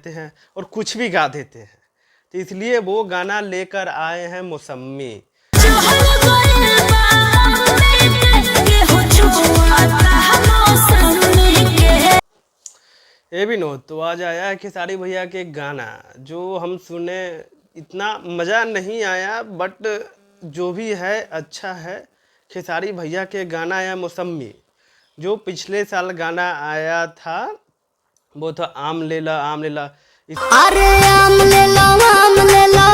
हैं और कुछ भी गा देते हैं, तो इसलिए वो गाना लेकर आए हैं मौसमी। ये भी नो तो आज आया है खेसारी भैया के गाना जो हम सुने, इतना मज़ा नहीं आया, बट जो भी है अच्छा है। खेसारी भैया के गाना आया मौसमी, जो पिछले साल गाना आया था वो था आम लेला आम लेला। अरे आम लेला आम लेला,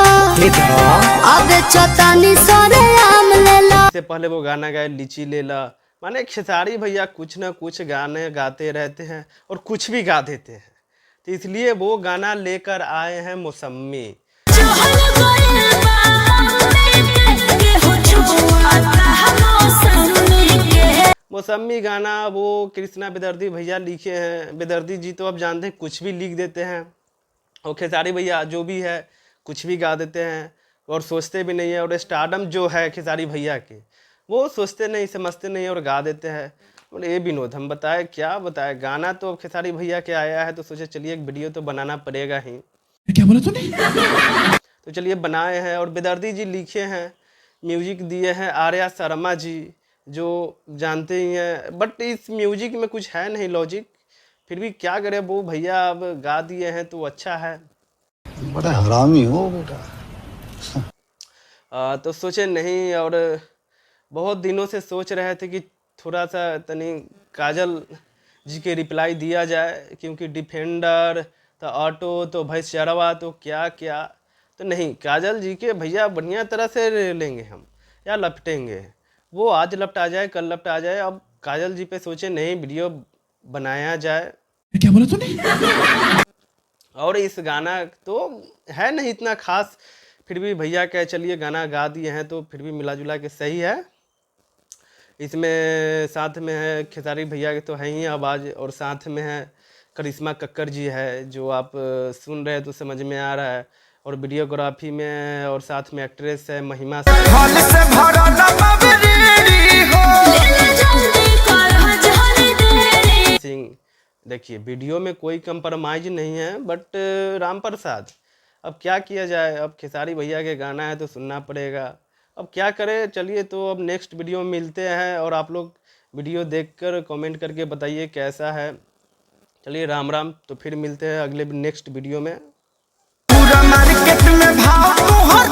अबे चतानी सारे आम लेला। इससे पहले वो गाना गाए लीची लेला। माने खेसारी भैया कुछ ना कुछ गाने गाते रहते हैं और कुछ भी गा देते हैं, तो इसलिए वो गाना लेकर आए हैं मौसमी। मौसमी गाना वो कृष्णा बेदर्दी भैया लिखे हैं। बेदर्दी जी तो अब जानते हैं कुछ भी लिख देते हैं, और खेसारी भैया जो भी है कुछ भी गा देते हैं और सोचते भी नहीं है। और स्टारडम जो है खेसारी भैया के, वो सोचते नहीं समझते नहीं और गा देते हैं। और ये विनोद हम बताए क्या बताए, गाना तो अब खेसारी भैया के आया है तो सोचे चलिए एक वीडियो तो बनाना पड़ेगा ही। क्या बोला तूने? तो चलिए बनाए हैं। और बेदर्दी जी लिखे हैं, म्यूजिक दिए हैं आर्या शर्मा जी, जो जानते ही हैं, बट इस म्यूजिक में कुछ है नहीं लॉजिक, फिर भी क्या करें, वो भैया अब गा दिए हैं तो अच्छा है। बड़ा हरामी हो बेटा। तो सोचे नहीं, और बहुत दिनों से सोच रहे थे कि थोड़ा सा तनी काजल जी के रिप्लाई दिया जाए, क्योंकि डिफेंडर तो ऑटो तो भैंसचरवा तो क्या क्या, तो नहीं, काजल जी के भैया बढ़िया तरह से लेंगे हम या लपटेंगे। वो आज लपटा जाए कल लपटा जाए, अब काजल जी पे सोचे नहीं वीडियो बनाया जाए। क्या बोला तूने? और इस गाना तो है नहीं इतना खास, फिर भी भैया कह चलिए गाना गा दिए हैं तो फिर भी मिला जुला के सही है। इसमें साथ में है खेसारी भैया के तो है ही आवाज़, और साथ में है करिश्मा कक्कर जी है, जो आप सुन रहे हैं तो समझ में आ रहा है। और वीडियोग्राफी में और साथ में एक्ट्रेस है महिमा सिंह। देखिए वीडियो में कोई कंप्रोमाइज नहीं है, बट राम प्रसाद अब क्या किया जाए, अब खेसारी भैया के गाना है तो सुनना पड़ेगा, अब क्या करें। चलिए तो अब नेक्स्ट वीडियो में मिलते हैं, और आप लोग वीडियो देखकर कमेंट करके बताइए कैसा है। चलिए राम राम, तो फिर मिलते हैं अगले नेक्स्ट वीडियो में। पूरा मार्केट में भाव